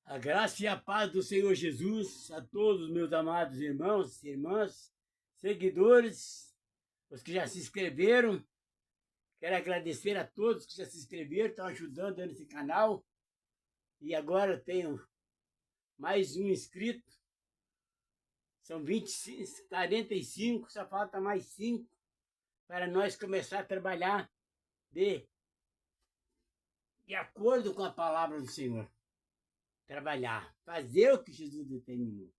A graça e a paz do Senhor Jesus a todos os meus amados irmãos e irmãs, seguidores, os que já se inscreveram. Quero agradecer a todos que já se inscreveram, estão ajudando nesse canal. E agora eu tenho mais um inscrito. São 25, 45, só falta mais 5 para nós começar a trabalhar de acordo com a palavra do Senhor. Trabalhar, fazer o que Jesus determinou.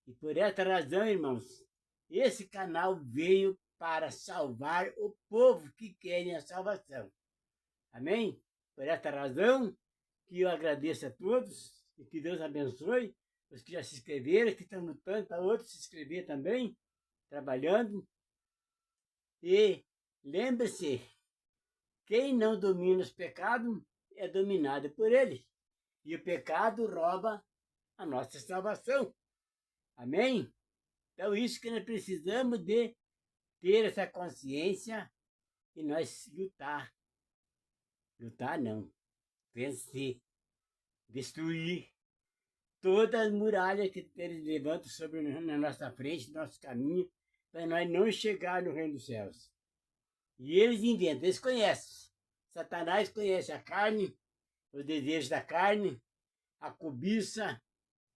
E por essa razão, irmãos, esse canal veio para salvar o povo que querem a salvação. Amém? Por essa razão que eu agradeço a todos e que Deus abençoe os que já se inscreveram, que estão lutando para outros se inscrever também, trabalhando. E lembre-se, quem não domina os pecados é dominado por ele. E o pecado rouba a nossa salvação. Amém? Então, isso que nós precisamos de ter essa consciência e nós lutar. Lutar não. Vencer. Destruir todas as muralhas que eles levantam na nossa frente, no nosso caminho, para nós não chegar no reino dos céus. E eles inventam, eles conhecem. Satanás conhece a carne, os desejos da carne, a cobiça,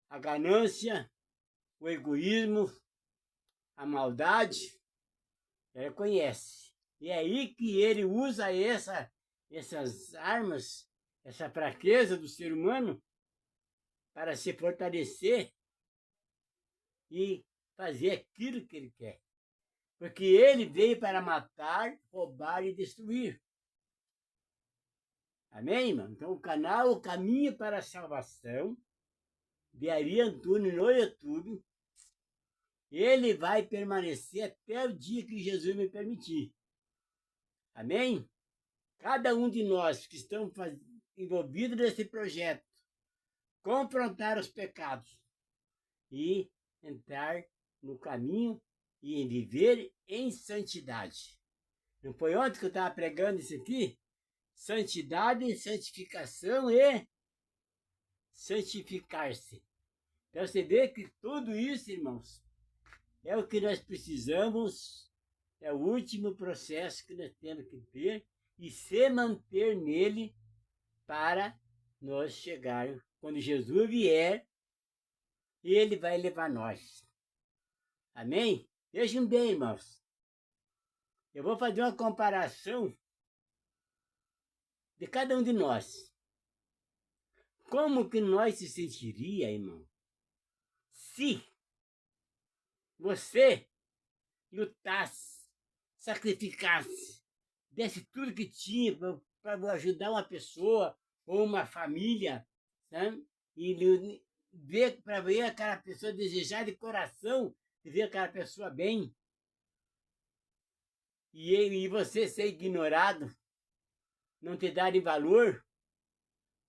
a ganância, o egoísmo, a maldade. Ele conhece. E é aí que ele usa essas armas, essa fraqueza do ser humano, para se fortalecer e fazer aquilo que ele quer. Porque ele veio para matar, roubar e destruir. Amém, irmão? Então o canal O Caminho para a Salvação, de Ari Antunes no YouTube, ele vai permanecer até o dia que Jesus me permitir. Amém? Cada um de nós que estamos envolvidos nesse projeto, confrontar os pecados e entrar no caminho e viver em santidade. Não foi ontem que eu estava pregando isso aqui? Santidade, santificação e santificar-se. Então você vê que tudo isso, irmãos, é o que nós precisamos, é o último processo que nós temos que ter e se manter nele para nós chegarmos. Quando Jesus vier, ele vai levar nós. Amém? Vejam bem, irmãos. Eu vou fazer uma comparação de cada um de nós. Como que nós se sentiria, irmão, se você lutasse, sacrificasse, desse tudo que tinha para ajudar uma pessoa ou uma família, sabe? E para ver aquela pessoa desejar de coração, de ver aquela pessoa bem, e você ser ignorado, não te darem valor,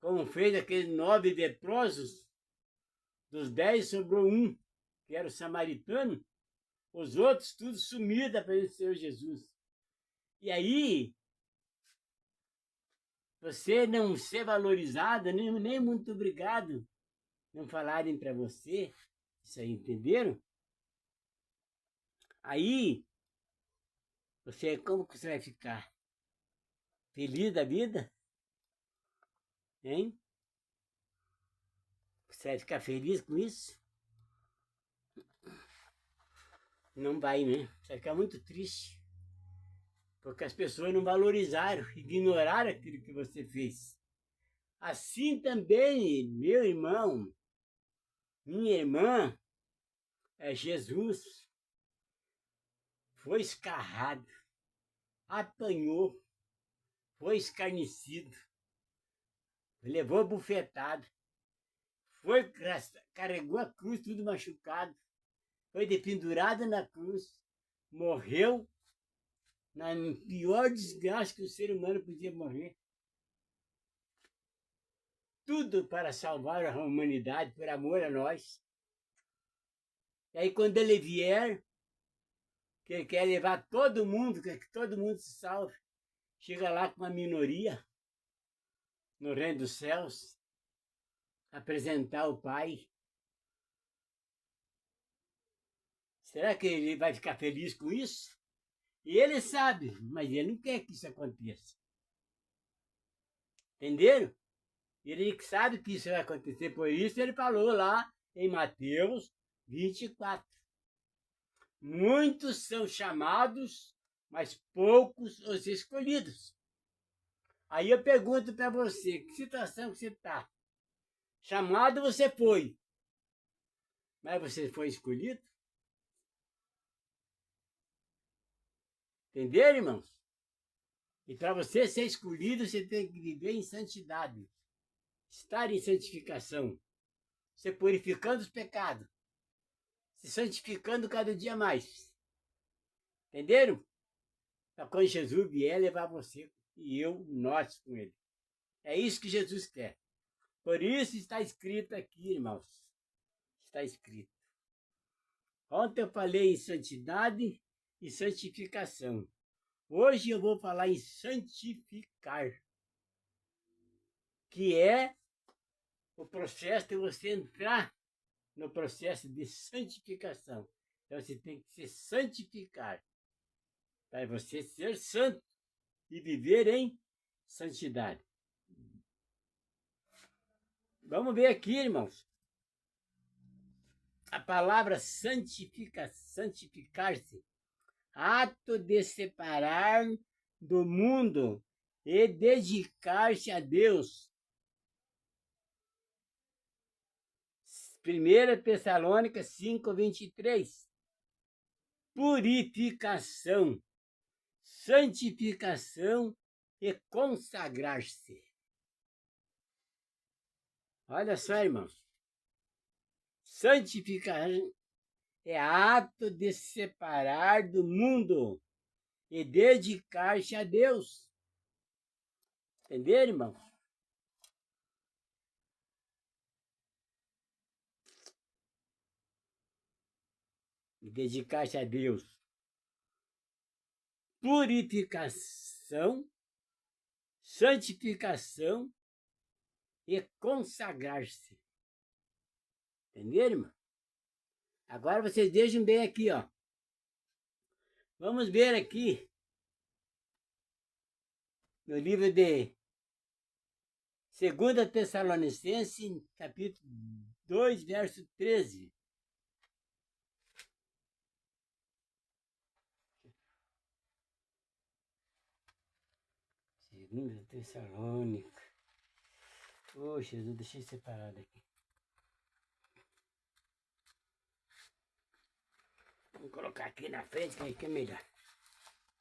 como fez aqueles 9 leprosos, dos 10 sobrou um, que era o samaritano, os outros tudo sumiram da presença do Senhor Jesus. E aí, você não ser valorizado, nem muito obrigado, não falarem para você, isso aí, entenderam? Aí, como que você vai ficar? Feliz da vida? Hein? Você vai ficar feliz com isso? Não vai, né? Você vai ficar muito triste. Porque as pessoas não valorizaram, ignoraram aquilo que você fez. Assim também, meu irmão, minha irmã, Jesus foi escarrado, apanhou, foi escarnecido, levou bufetada, carregou a cruz tudo machucado, foi dependurado na cruz, morreu na pior desgraça que o ser humano podia morrer. Tudo para salvar a humanidade, por amor a nós. E aí quando ele vier, que ele quer levar todo mundo, quer que todo mundo se salve, chega lá com uma minoria no reino dos céus, apresentar ao Pai, será que ele vai ficar feliz com isso? E ele sabe, mas ele não quer que isso aconteça. Entenderam? Ele sabe que isso vai acontecer, por isso ele falou lá em Mateus 24. Muitos são chamados, mas poucos os escolhidos. Aí eu pergunto para você, que situação que você está? Chamado você foi, mas você foi escolhido? Entenderam, irmãos? E para você ser escolhido, você tem que viver em santidade, estar em santificação, se purificando os pecados, se santificando cada dia mais. Entenderam? Para quando Jesus vier levar você e eu, nós com ele. É isso que Jesus quer. Por isso está escrito aqui, irmãos. Está escrito. Ontem eu falei em santidade e santificação. Hoje eu vou falar em santificar, que é o processo de você entrar no processo de santificação. Então você tem que se santificar para você ser santo e viver em santidade. Vamos ver aqui, irmãos. A palavra santificar-se, ato de separar do mundo e dedicar-se a Deus. 1 Tessalônica 5:23. Purificação, santificação e consagrar-se. Olha só, irmãos. Santificar é ato de separar do mundo e dedicar-se a Deus. Entenderam, irmãos? E dedicar-se a Deus. Purificação, santificação e consagrar-se. Entenderam, irmão? Agora vocês vejam bem aqui, ó. Vamos ver aqui no livro de 2 Tessalonicenses, capítulo 2, verso 13. 2 Tessalônica. Oh, Jesus, deixei separado aqui. Vou colocar aqui na frente, que é melhor.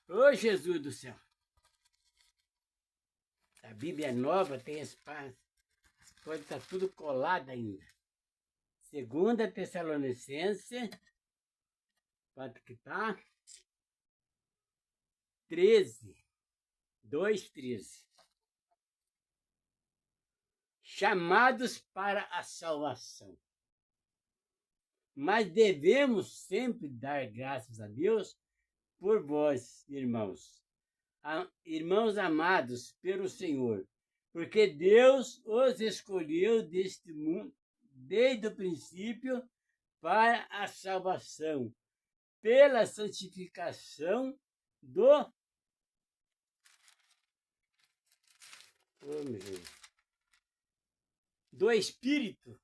Ô, Jesus do céu. A Bíblia é nova, tem espaço. As coisas estão tudo colado ainda. 2 Tessalonicenses. Quanto que tá? 13. 2:13. Chamados para a salvação. Mas devemos sempre dar graças a Deus por vós, irmãos. Irmãos amados pelo Senhor, porque Deus os escolheu deste mundo, desde o princípio, para a salvação, pela santificação do Espírito,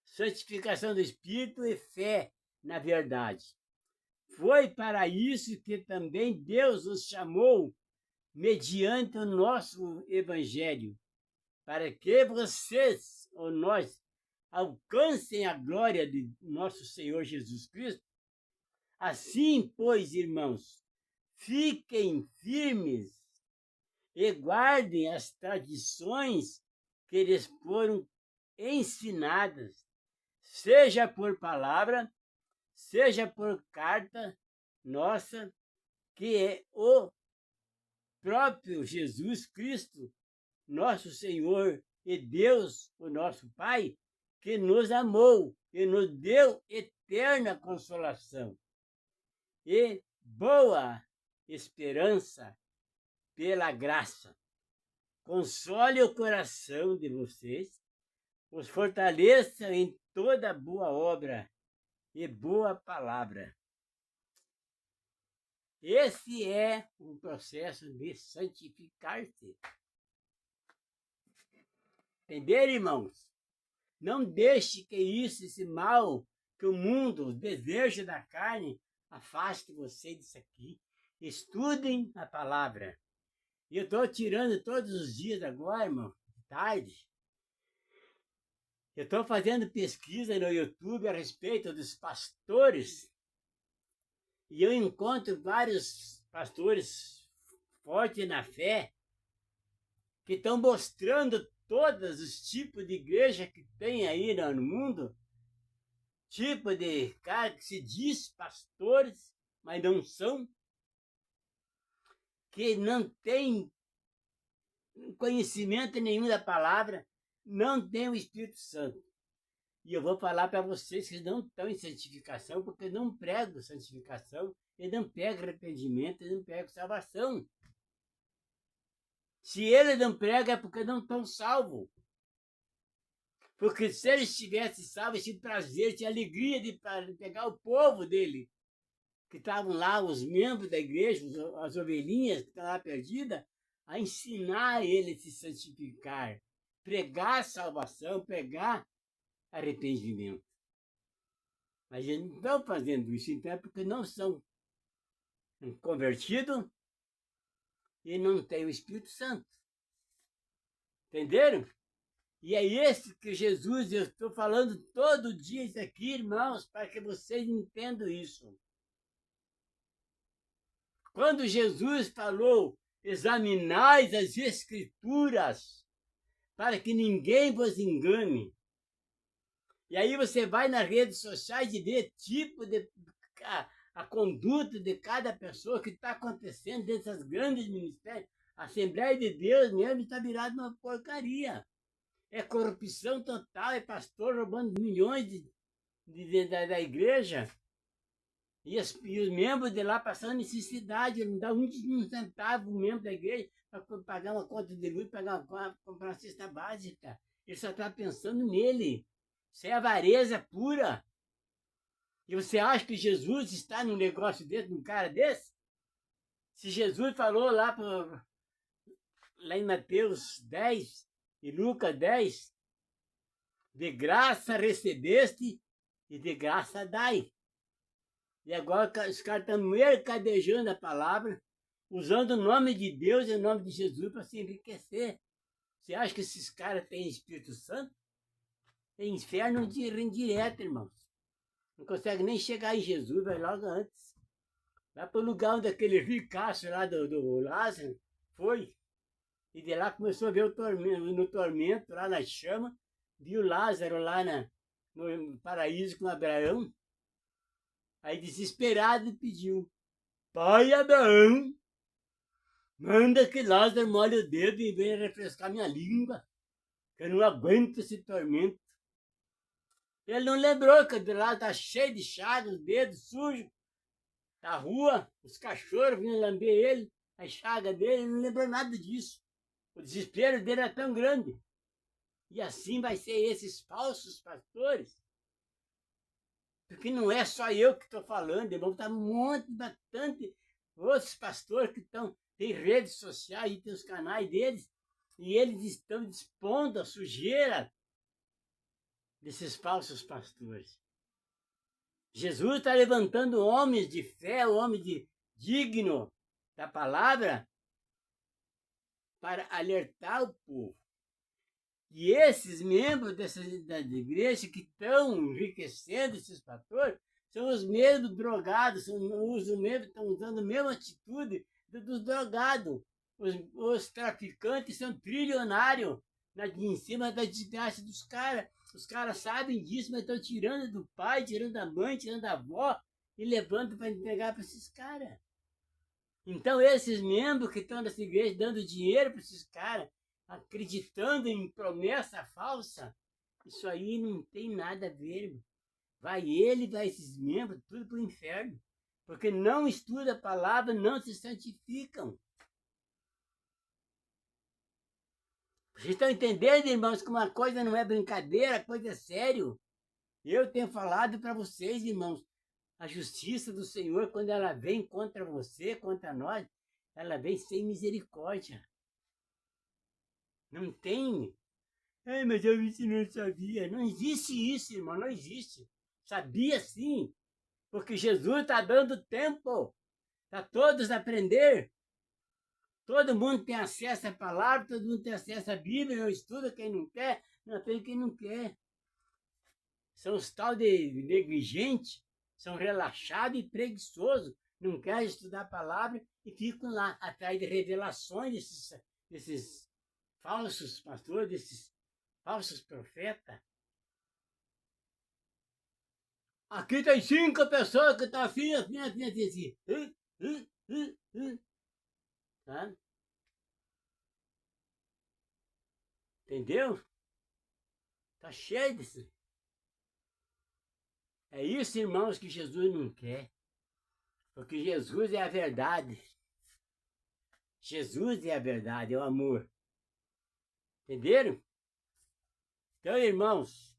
santificação do Espírito e fé na verdade. Foi para isso que também Deus os chamou mediante o nosso Evangelho, para que vocês, ou nós, alcancem a glória de nosso Senhor Jesus Cristo. Assim, pois, irmãos, fiquem firmes e guardem as tradições que lhes foram ensinadas, seja por palavra, seja por carta nossa, que é o próprio Jesus Cristo, nosso Senhor e Deus, o nosso Pai, que nos amou e nos deu eterna consolação e boa esperança pela graça. Console o coração de vocês, os fortaleça em toda boa obra e boa palavra. Esse é o processo de santificar-se. Entenderam, irmãos? Não deixe que isso, esse mal, que o mundo, o desejo da carne, afaste você disso aqui. Estudem a palavra. E eu estou tirando todos os dias agora, irmão, de tarde. Eu estou fazendo pesquisa no YouTube a respeito dos pastores. E eu encontro vários pastores fortes na fé que estão mostrando todos os tipos de igreja que tem aí no mundo. Tipo de cara que se diz pastores, mas não são. Que não tem conhecimento nenhum da palavra, não tem o Espírito Santo. E eu vou falar para vocês que não estão em santificação, porque não pregam santificação, eles não pregam arrependimento, eles não pregam salvação. Se eles não pregam é porque não estão salvos. Porque se eles tivessem salvos, tinham prazer, tinham alegria de pegar o povo dele, que estavam lá, os membros da igreja, as ovelhinhas que estão lá perdidas, a ensinar ele a se santificar, pregar salvação, pregar arrependimento. Mas eles não estão fazendo isso, então é porque não são convertidos e não têm o Espírito Santo. Entenderam? E é esse que Jesus, eu estou falando todo dia isso aqui, irmãos, para que vocês entendam isso. Quando Jesus falou, examinais as Escrituras, para que ninguém vos engane. E aí você vai nas redes sociais e vê tipo de a conduta de cada pessoa que está acontecendo dessas grandes ministérios. A Assembleia de Deus mesmo está virada uma porcaria. É corrupção total, é pastor roubando milhões da igreja. E os membros de lá passando necessidade, não dá um centavo o membro da igreja para pagar uma conta de luz, comprar uma cesta básica. Ele só está pensando nele. Isso é avareza pura. E você acha que Jesus está num negócio desse, num cara desse? Se Jesus falou lá em Mateus 10 e Lucas 10, de graça recebeste e de graça dai. E agora os caras estão mercadejando a palavra, usando o nome de Deus e o nome de Jesus para se enriquecer. Você acha que esses caras têm Espírito Santo? Tem inferno direto, irmãos. Não consegue nem chegar em Jesus, vai logo antes. Vai para o lugar onde aquele ricaço lá do Lázaro foi. E de lá começou a ver no tormento, lá na chama. Viu Lázaro lá no paraíso com Abraão. Aí desesperado pediu: Pai Abraão, manda que Lázaro molhe o dedo e venha refrescar minha língua, que eu não aguento esse tormento. Ele não lembrou que de lá está cheio de chagas, os dedos sujos, da rua, os cachorros vinham lamber ele, a chaga dele, ele não lembrou nada disso. O desespero dele era tão grande. E assim vai ser esses falsos pastores. Porque não é só eu que estou falando, irmão, está bastante outros pastores que têm redes sociais e tem os canais deles, e eles estão expondo a sujeira desses falsos pastores. Jesus está levantando homens de fé, homens digno da palavra, para alertar o povo. E esses membros da igreja que estão enriquecendo esses pastores são os mesmos drogados, estão usando a mesma atitude dos drogados. Os traficantes são trilionários em cima da desgraça dos caras. Os caras sabem disso, mas estão tirando do pai, tirando da mãe, tirando da avó e levando para entregar para esses caras. Então, esses membros que estão nessa igreja dando dinheiro para esses caras, acreditando em promessa falsa, isso aí não tem nada a ver. Vai esses membros, tudo para o inferno. Porque não estudam a palavra, não se santificam. Vocês estão entendendo, irmãos, que uma coisa não é brincadeira, coisa é sério. Eu tenho falado para vocês, irmãos, a justiça do Senhor, quando ela vem contra você, contra nós, ela vem sem misericórdia. Não tem. Ai, mas eu não sabia. Não existe isso, irmão, não existe. Sabia sim, porque Jesus está dando tempo para todos aprender. Todo mundo tem acesso à palavra, todo mundo tem acesso à Bíblia, eu estudo quem não quer, não tem quem não quer. São os tal de negligentes, são relaxados e preguiçosos, não querem estudar a palavra e ficam lá atrás de revelações desses falsos pastores, desses falsos profetas. Aqui tem 5 pessoas que estão assim, assim. Tá? Entendeu? Tá cheio disso. É isso, irmãos, que Jesus não quer. Porque Jesus é a verdade. Jesus é a verdade, é o amor. Entenderam? Então, irmãos,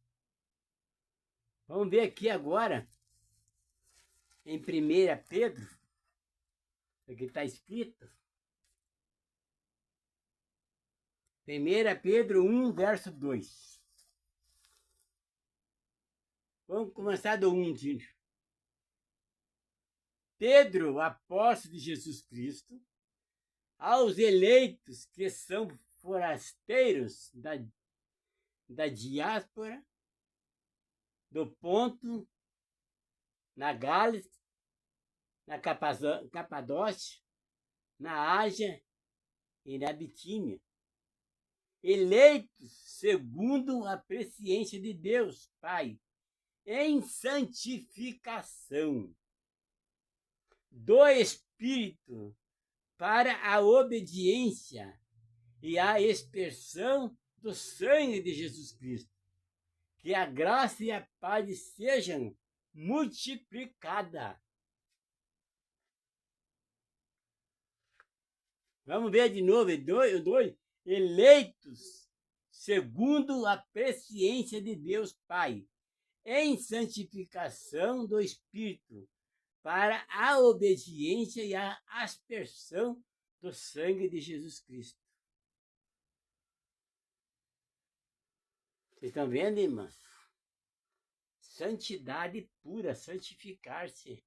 vamos ver aqui agora, em 1 Pedro, o que está escrito. 1 Pedro 1, verso 2. Vamos começar do 1, Tino. Pedro, apóstolo de Jesus Cristo, aos eleitos que são forasteiros da diáspora, do Ponto, na Gália, na Capadócia, na Ásia e na Bitínia. Eleitos segundo a presciência de Deus, Pai, em santificação do Espírito para a obediência e a expressão do sangue de Jesus Cristo. Que a graça e a paz sejam multiplicadas. Vamos ver de novo, dois. Eleitos segundo a presciência de Deus Pai, em santificação do Espírito, para a obediência e a aspersão do sangue de Jesus Cristo. Vocês estão vendo, irmãos? Santidade pura, santificar-se.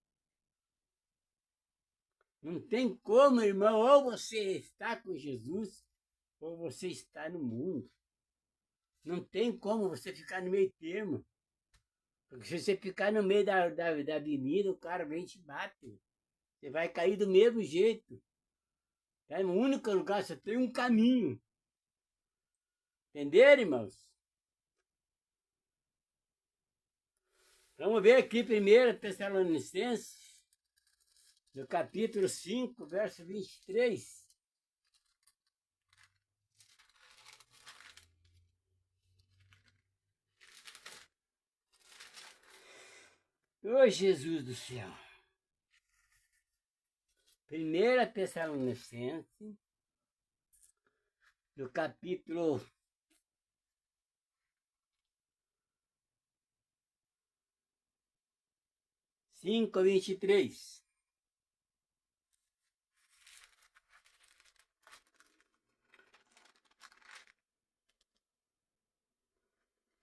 Não tem como, irmão, ou você está com Jesus, ou você está no mundo. Não tem como você ficar no meio termo. Porque se você ficar no meio da avenida, o cara vem e te bate. Você vai cair do mesmo jeito. É o único lugar, só tem um caminho. Entenderam, irmãos? Vamos ver aqui 1 Tessalonicenses, no capítulo 5, verso 23. Ô Jesus do céu! 1 Tessalonicenses, no capítulo 5, 23.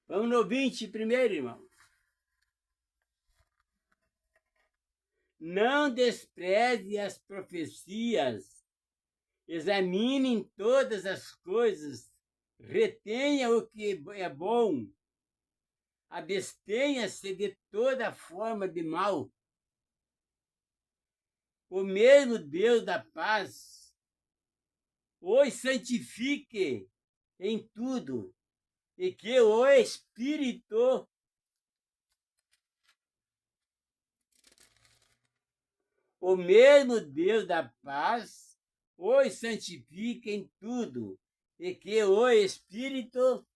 Vamos no 20 primeiro, irmão. Não despreze as profecias, examinem todas as coisas, retenha o que é bom, abstenha-se de toda forma de mal. O mesmo Deus da paz os santifique em tudo, e que o Espírito o mesmo Deus da paz os santifique em tudo, e que o Espírito,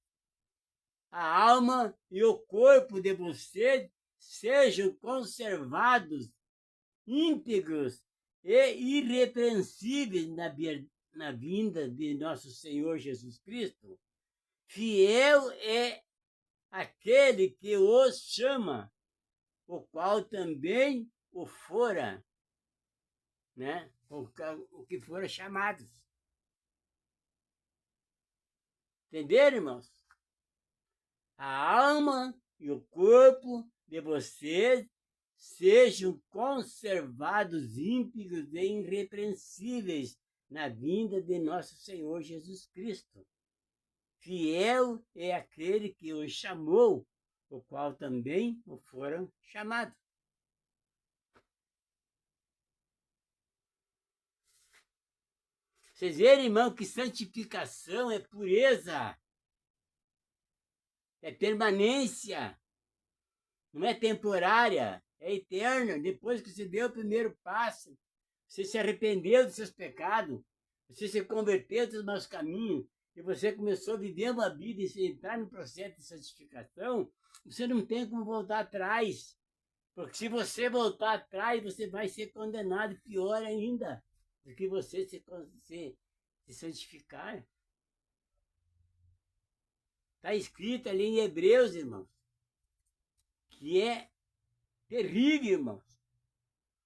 a alma e o corpo de vocês sejam conservados íntegros e irrepreensíveis na vinda de nosso Senhor Jesus Cristo, fiel é aquele que os chama, o qual também o fora, né? O que fora chamados. Entenderam, irmãos? A alma e o corpo de vocês sejam conservados íntegros e irrepreensíveis na vinda de nosso Senhor Jesus Cristo. Fiel é aquele que os chamou, o qual também o foram chamados. Vocês verem, irmão, que santificação é pureza, é permanência, não é temporária, é eterna. Depois que você deu o primeiro passo, você se arrependeu dos seus pecados, você se converteu dos maus caminhos, e você começou a viver uma vida e entrar no processo de santificação, você não tem como voltar atrás. Porque se você voltar atrás, você vai ser condenado pior ainda do que você se santificar. Está escrito ali em Hebreus, irmãos, que é terrível, irmãos.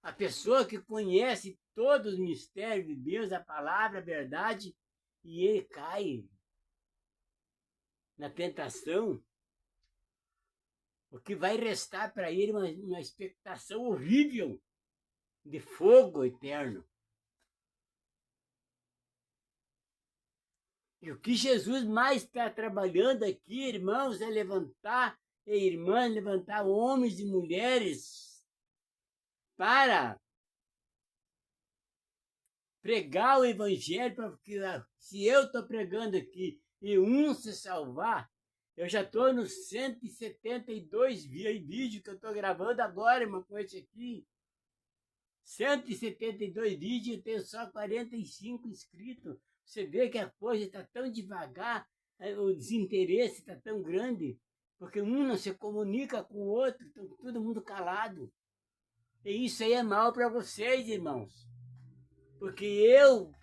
A pessoa que conhece todos os mistérios de Deus, a palavra, a verdade, e ele cai na tentação, o que vai restar para ele uma expectação horrível de fogo eterno. E o que Jesus mais está trabalhando aqui, irmãos, é levantar, e irmãs, levantar homens e mulheres para pregar o evangelho, porque se eu estou pregando aqui e um se salvar, eu já estou nos 172 vídeos que eu estou gravando agora, irmão, com esse aqui. 172 vídeos, eu tenho só 45 inscritos. Você vê que a coisa está tão devagar, o desinteresse está tão grande, porque um não se comunica com o outro, então todo mundo calado. E isso aí é mal para vocês, irmãos. Porque eu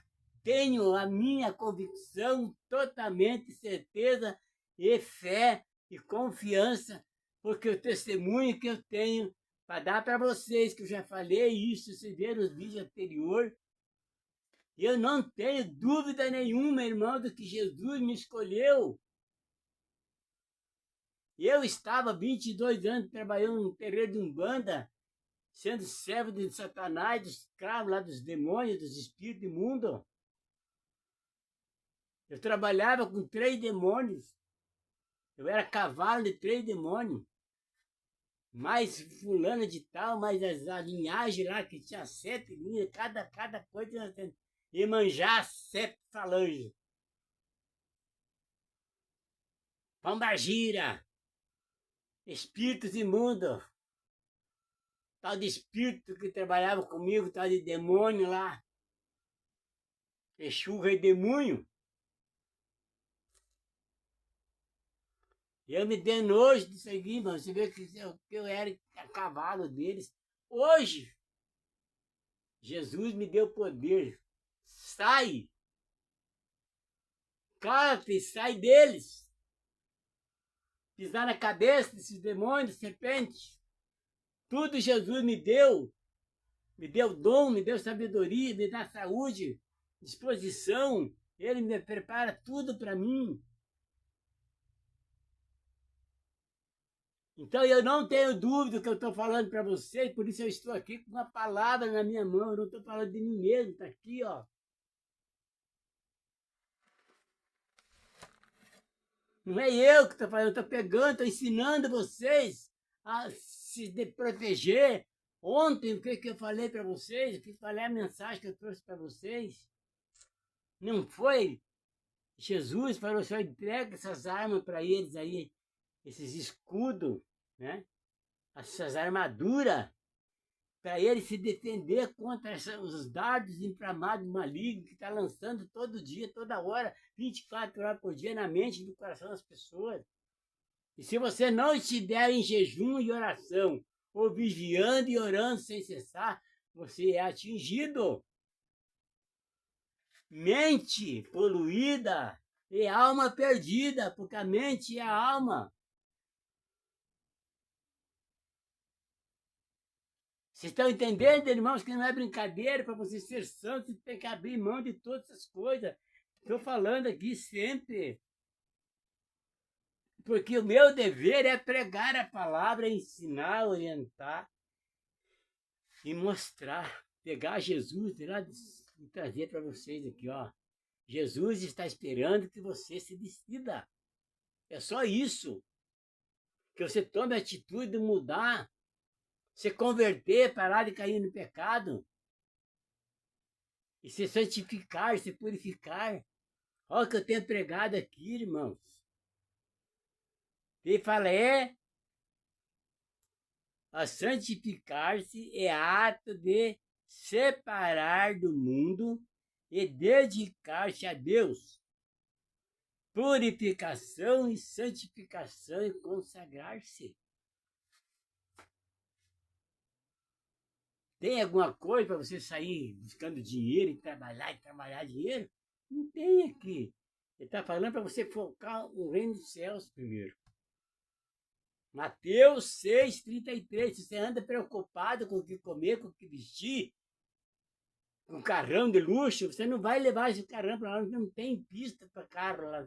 tenho a minha convicção, totalmente certeza e fé e confiança, porque o testemunho que eu tenho para dar para vocês, que eu já falei isso, vocês viram os vídeos anteriores, eu não tenho dúvida nenhuma, irmão, do que Jesus me escolheu. Eu estava 22 anos trabalhando no terreiro de Umbanda, sendo servo de Satanás, dos escravos lá dos demônios, dos espíritos imundos. Eu trabalhava com 3 demônios. Eu era cavalo de 3 demônios. Mais fulano de tal, mais a linhagem lá, que tinha 7 linhas, cada coisa. E manjar 7 falanges. Pombagira. Espíritos imundos. Tal de espírito que trabalhava comigo, tal de demônio lá. Exu, rei demônio. Eu me dei nojo disso aqui, mano. Você vê que eu era a cavalo deles. Hoje, Jesus me deu poder. Sai! Cala-te, sai deles! Pisar na cabeça desses demônios, serpentes. Tudo Jesus me deu. Me deu dom, me deu sabedoria, me dá saúde, disposição. Ele me prepara tudo para mim. Então eu não tenho dúvida do que eu estou falando para vocês, por isso eu estou aqui com uma palavra na minha mão, eu não estou falando de mim mesmo, está aqui, ó. Não é eu que estou falando, eu estou pegando, estou ensinando vocês a se proteger. Ontem, o que eu falei para vocês, o que falei a mensagem que eu trouxe para vocês, não foi? Jesus falou, só entrega essas armas para eles aí, esses escudos, né? Essas armaduras, para ele se defender contra os dardos inflamados malignos que está lançando todo dia, toda hora, 24 horas por dia na mente e no coração das pessoas. E se você não estiver em jejum e oração, ou vigiando e orando sem cessar, você é atingido. mente poluída e alma perdida, porque a mente é a alma. Vocês estão entendendo, irmãos, que não é brincadeira? Para você ser santo, você tem que abrir mão de todas essas coisas. Estou falando aqui sempre. Porque o meu dever é pregar a palavra, ensinar, orientar e mostrar. Pegar Jesus e trazer para vocês aqui, ó. Jesus está esperando que você se decida. É só isso. Que você tome a atitude de mudar, se converter, parar de cair no pecado e se santificar, se purificar. Olha o que eu tenho pregado aqui, irmãos. Ele fala, a santificar-se é ato de separar do mundo e dedicar-se a Deus. Purificação e santificação e consagrar-se. Tem alguma coisa para você sair buscando dinheiro e trabalhar dinheiro? Não tem aqui. Ele está falando para você focar no reino dos céus primeiro. Mateus 6,33. Se você anda preocupado com o que comer, com o que vestir, com carrão de luxo, você não vai levar esse carrão para lá, não tem pista para carro lá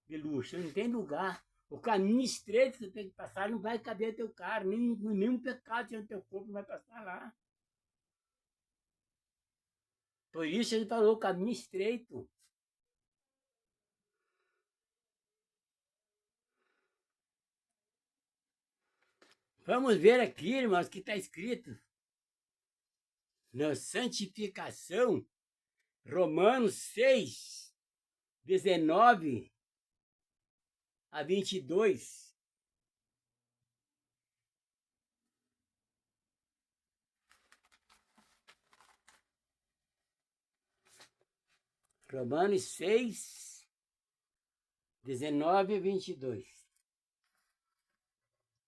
de luxo, não tem lugar. O caminho estreito que você tem que passar não vai caber teu carro, nenhum pecado no teu corpo vai passar lá. Por isso ele falou, caminho estreito. Vamos ver aqui, irmãos, que está escrito. Na santificação, Romanos 6, 19 a 22. Romanos 6, 19 a 22.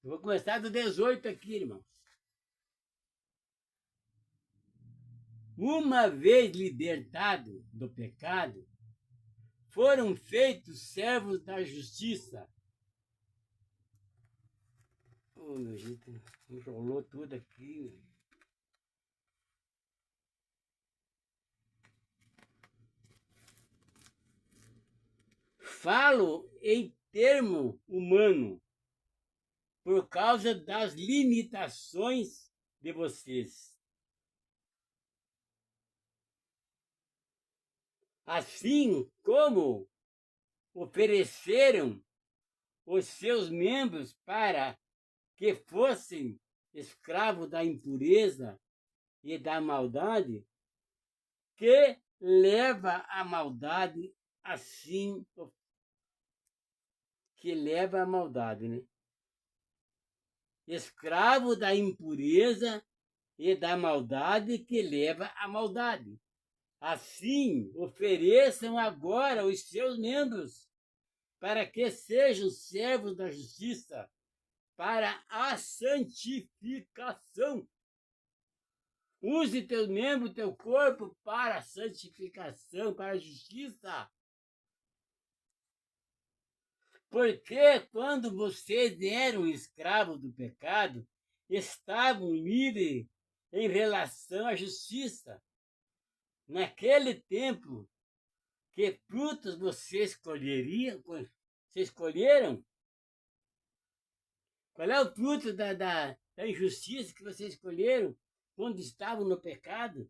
Eu vou começar do 18 aqui, irmãos. Uma vez libertado do pecado, foram feitos servos da justiça. Oh, meu jeito, enrolou tudo aqui. Falo em termo humano, por causa das limitações de vocês. Assim como ofereceram os seus membros para que fossem escravos da impureza e da maldade, que leva a maldade, assim que leva a maldade, né? Escravo da impureza e da maldade que leva a maldade. Assim, ofereçam agora os seus membros para que sejam servos da justiça, para a santificação. Use teus membros, teu corpo para a santificação, para a justiça. Porque quando vocês eram escravos do pecado, estavam livres em relação à justiça. Naquele tempo, que frutos vocês escolheram? Qual é o fruto da injustiça que vocês escolheram quando estavam no pecado?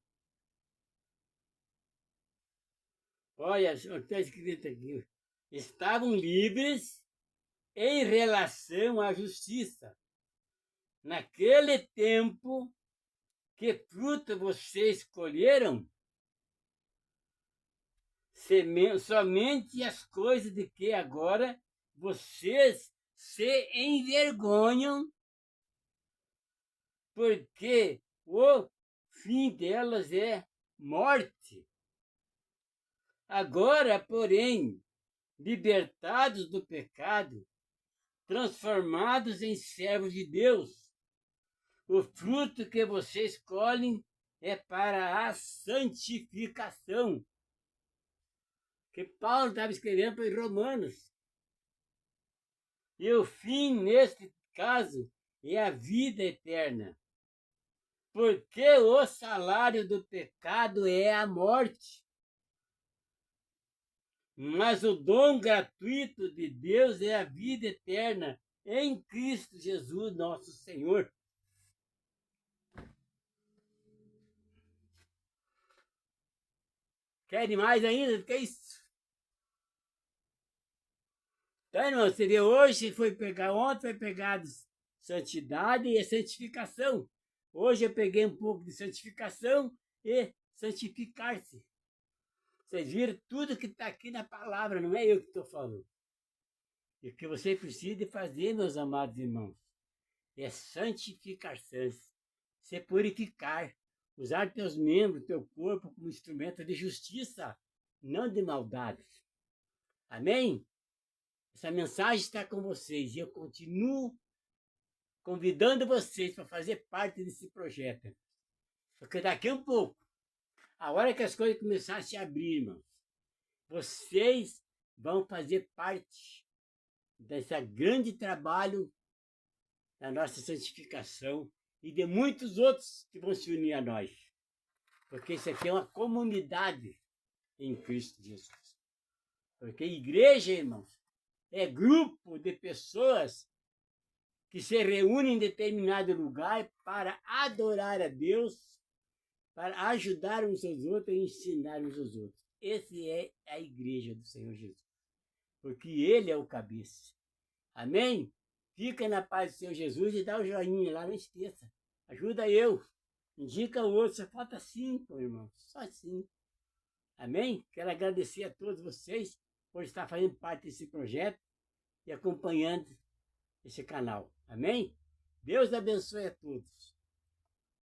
Olha, está escrito aqui. Estavam livres em relação à justiça. Naquele tempo, que fruto vocês escolheram? Somente as coisas de que agora vocês se envergonham, porque o fim delas é morte. Agora, porém, libertados do pecado, transformados em servos de Deus, o fruto que vocês colhem é para a santificação. que Paulo estava escrevendo para os Romanos. E o fim, neste caso, é a vida eterna. Porque o salário do pecado é a morte. Mas o dom gratuito de Deus é a vida eterna em Cristo Jesus, nosso Senhor. Quer mais ainda do que isso? Então, irmão, você vê hoje, ontem foi pegado santidade e santificação. Hoje eu peguei um pouco de santificação e santificar-se. Vocês viram tudo que está aqui na palavra, não é eu que estou falando. E o que você precisa fazer, meus amados irmãos, é santificar-se, se purificar, usar teus membros, teu corpo como instrumento de justiça, não de maldade. Amém? Essa mensagem está com vocês e eu continuo convidando vocês para fazer parte desse projeto. Porque daqui a um pouco, a hora que as coisas começarem a se abrir, irmãos, vocês vão fazer parte desse grande trabalho da nossa santificação e de muitos outros que vão se unir a nós. Porque isso aqui é uma comunidade em Cristo Jesus. Porque igreja, irmãos, é grupo de pessoas que se reúnem em determinado lugar para adorar a Deus, para ajudar uns aos outros e ensinar uns aos outros. Esse é a igreja do Senhor Jesus. Porque Ele é o cabeça. Amém? Fica na paz do Senhor Jesus e dá o joinha lá, não esqueça. Ajuda eu. Indica o outro. Só falta 5, irmãos. Só 5. Amém? Quero agradecer a todos vocês por estar fazendo parte desse projeto e acompanhando esse canal. Amém? Deus abençoe a todos.